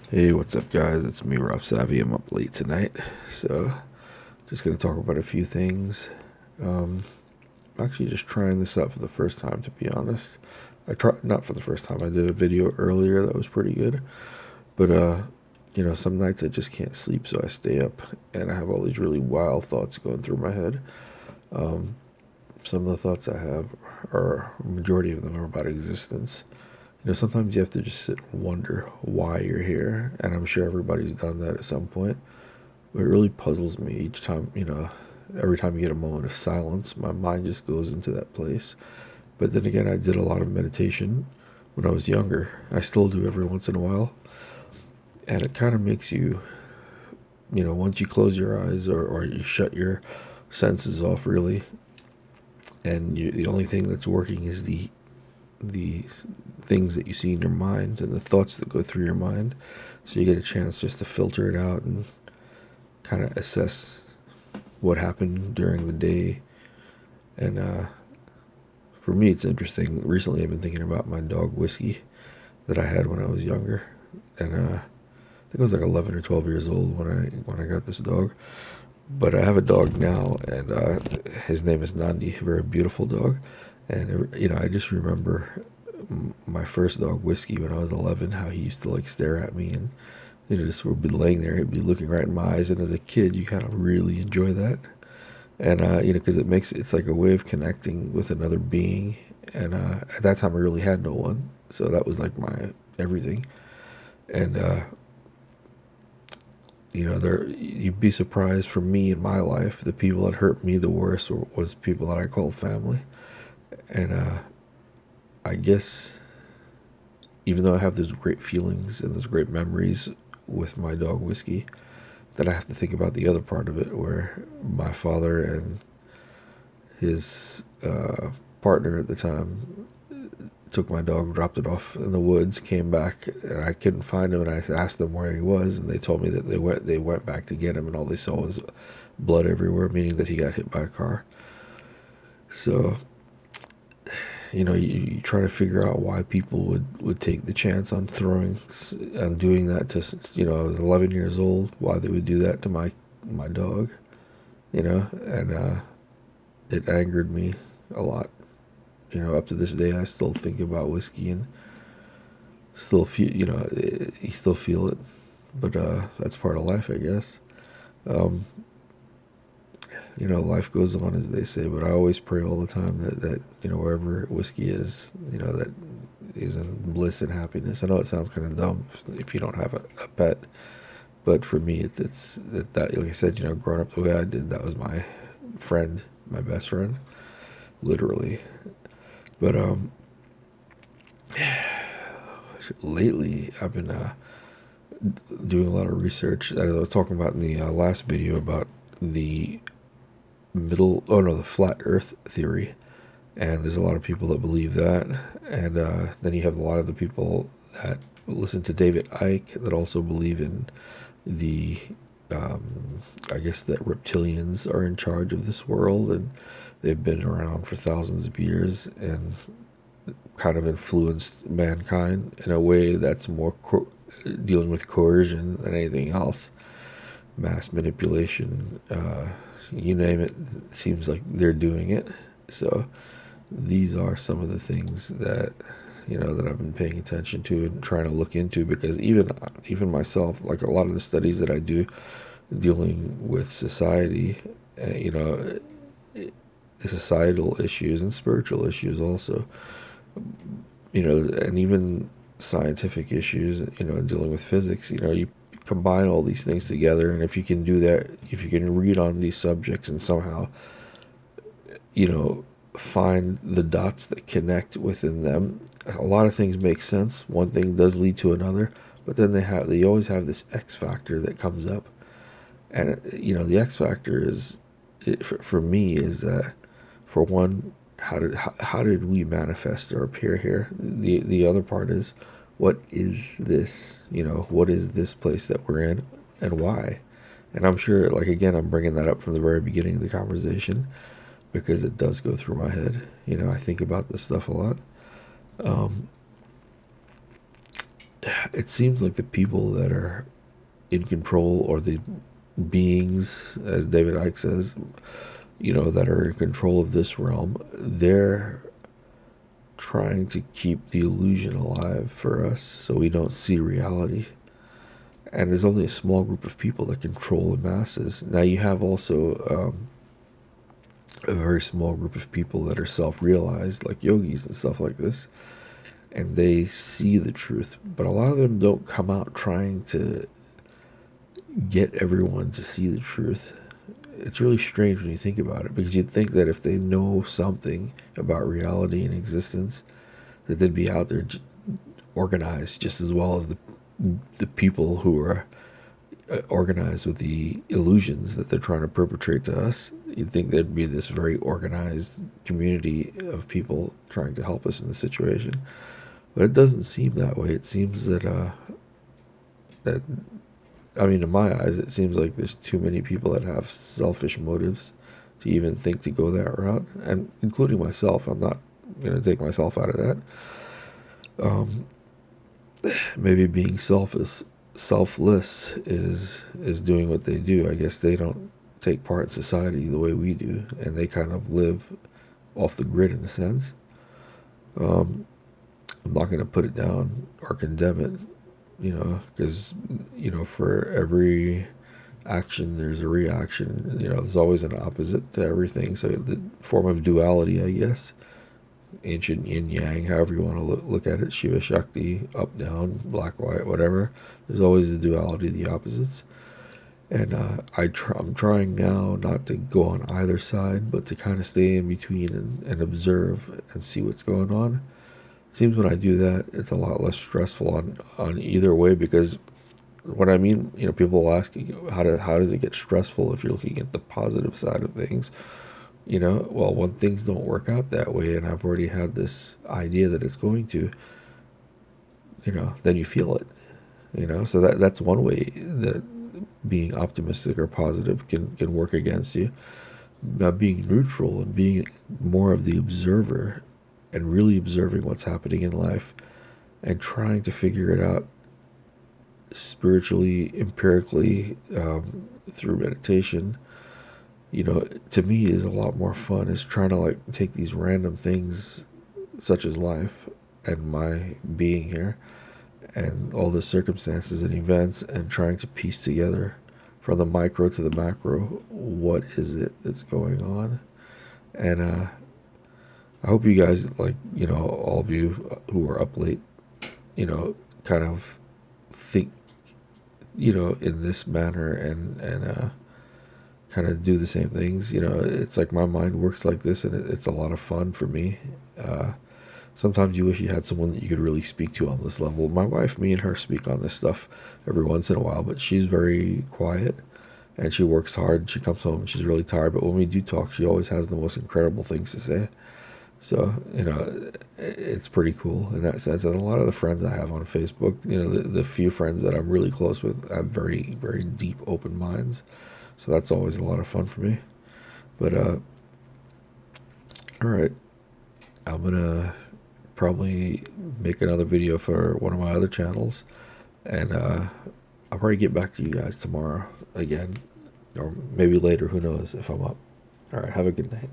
Hey, what's up, guys? It's me, RavSavvy. I'm up late tonight, so just gonna talk about a few things. I'm actually just trying this out for the first time, to be honest. I tried not for the first time. I did a video earlier that was pretty good, but some nights I just can't sleep, so I stay up and I have all these really wild thoughts going through my head. Some of the thoughts I have are, a majority of them are about existence. Sometimes you have to just sit and wonder why you're here, and I'm sure everybody's done that at some point. But it really puzzles me each time, every time you get a moment of silence, my mind just goes into that place. But then again, I did a lot of meditation when I was younger. I still do every once in a while. And it kind of makes you, once you close your eyes or you shut your senses off, really, and the only thing that's working is the things that you see in your mind and the thoughts that go through your mind. So you get a chance just to filter it out and kind of assess what happened during the day. And for me, it's interesting. Recently, I've been thinking about my dog Whiskey that I had when I was younger, and I think I was like 11 or 12 years old when I got this dog. But I have a dog now, and his name is Nandi, a very beautiful dog. And I just remember my first dog Whiskey when I was 11, how he used to like stare at me and just would be laying there, he'd be looking right in my eyes. And as a kid, you kind of really enjoy that. And because it's like a way of connecting with another being. And at that time, I really had no one, so that was like my everything. And you'd be surprised, for me in my life, the people that hurt me the worst was people that I call family. And I guess even though I have those great feelings and those great memories with my dog Whiskey, then I have to think about the other part of it, where my father and his partner at the time took my dog, dropped it off in the woods, came back, and I couldn't find him. And I asked them where he was, and they told me that they went back to get him, and all they saw was blood everywhere, meaning that he got hit by a car. So you try to figure out why people would take the chance on doing that to, I was 11 years old, why they would do that to my dog, and it angered me a lot. Up to this day, I still think about Whiskey and still feel, you still feel it, but that's part of life, I guess. Um, life goes on, as they say, but I always pray all the time that wherever Whiskey is, that he's in bliss and happiness. I know it sounds kind of dumb if you don't have a pet, but for me, it's that, like I said, growing up the way I did, that was my friend, my best friend, literally. But lately, I've been doing a lot of research. As I was talking about in the last video about the the flat Earth theory, and there's a lot of people that believe that, and then you have a lot of the people that listen to David Icke that also believe in the I guess that reptilians are in charge of this world, and they've been around for thousands of years and kind of influenced mankind in a way that's more dealing with coercion than anything else, mass manipulation, you name it, seems like they're doing it. So these are some of the things that that I've been paying attention to and trying to look into, because even myself, like a lot of the studies that I do dealing with society, the societal issues and spiritual issues also, and even scientific issues, dealing with physics, you combine all these things together, and if you can do that, if you can read on these subjects and somehow, find the dots that connect within them, a lot of things make sense. One thing does lead to another, but then they always have this X factor that comes up, and the X factor is, for me, is that, for one, how did we manifest or appear here? The other part is, what is this? What is this place that we're in, and why? And I'm sure, like, again, I'm bringing that up from the very beginning of the conversation, because it does go through my head. I think about this stuff a lot. it seems like the people that are in control, or the beings, as David Icke says, that are in control of this realm, they're trying to keep the illusion alive for us so we don't see reality. And there's only a small group of people that control the masses. Now you have also a very small group of people that are self-realized, like yogis and stuff like this, and they see the truth. But a lot of them don't come out trying to get everyone to see the truth. It's really strange when you think about it, because you'd think that if they know something about reality and existence, that they'd be out there organized just as well as the people who are organized with the illusions that they're trying to perpetrate to us. You'd think there'd be this very organized community of people trying to help us in the situation, but it doesn't seem that way. It seems that in my eyes, it seems like there's too many people that have selfish motives to even think to go that route, and including myself. I'm not going to take myself out of that. Maybe being selfless is doing what they do. I guess they don't take part in society the way we do, and they kind of live off the grid in a sense. I'm not going to put it down or condemn it, because for every action there's a reaction. There's always an opposite to everything. So the form of duality, I guess, ancient yin yang, however you want to look at it, Shiva Shakti, up down, black white, whatever. There's always the duality, the opposites. And I'm trying now not to go on either side, but to kind of stay in between and observe and see what's going on. It seems when I do that, it's a lot less stressful on either way, because what I mean, people will ask, how does it get stressful if you're looking at the positive side of things? Well, when things don't work out that way, and I've already had this idea that it's going to, then you feel it, so that's one way that being optimistic or positive can work against you. Now, being neutral and being more of the observer and really observing what's happening in life and trying to figure it out spiritually, empirically, through meditation, to me is a lot more fun. Is trying to take these random things such as life and my being here and all the circumstances and events, and trying to piece together from the micro to the macro, what is it that's going on. And I hope you guys, all of you who are up late, kind of think, in this manner, and kind of do the same things. It's like my mind works like this, and it's a lot of fun for me. Sometimes you wish you had someone that you could really speak to on this level. My wife, me and her speak on this stuff every once in a while, but she's very quiet, and she works hard. She comes home and she's really tired, but when we do talk, she always has the most incredible things to say. So, it's pretty cool in that sense. And a lot of the friends I have on Facebook, the few friends that I'm really close with, have very, very deep, open minds. So that's always a lot of fun for me. But, all right. I'm going to probably make another video for one of my other channels. And I'll probably get back to you guys tomorrow again. Or maybe later, who knows, if I'm up. All right, have a good night.